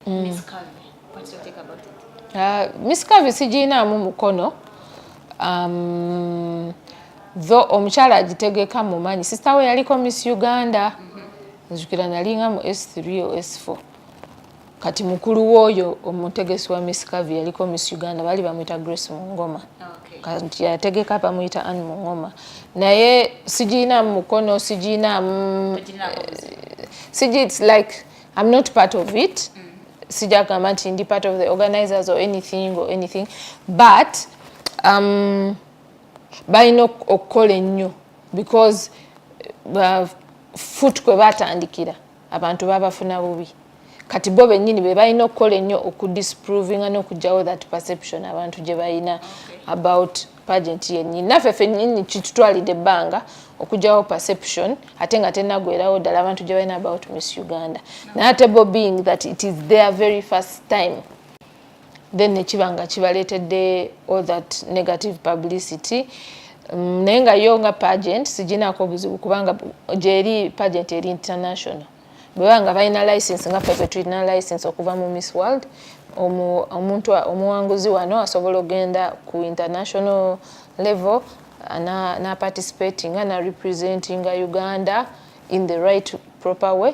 Miss Curvy, what do you think about it? Miss Curvy siginaamu mukono. Though omukyala agitegeka mu manyi. Sister we yaliko Miss Uganda. Nzukira nalinga mu S3 o S4. Kati mukulu woyo omutegesi wa Miss Curvy yaliko Miss Uganda bali bamuyita Grace Mungoma. Kati yategeka bamuyita Anne Mungoma. Naye siginaamu mukono, siginaamu it's like I'm not part of it. Sijagamba nti ndi part of the organizers or anything. But balina okukola ennyo because foot kwe batandikira abantu babafuna bubi. Kati bo bennyini be balina okukola ennyo okudisprovinga n'okugyawo that perception abantu gye balina about pageant yennyini. Naffe ffennyini kitutwalidde ebbanga okugyawo perception ate nga tennagwerawo ddala abantu gye balina about Miss Uganda. Naye ate bo being that it is their very first time, then nekiba nga kibaleetedde all that negative publicity. Naye nga yo nga pageant siginaako buzibu kubanga gyeri pageant eri international. Bwe nga balina license nga ffe tulina license okuva mu Miss World, omuntu omuwanguzi wano asobola ogenda ku international level na participating na representing Uganda in the right proper way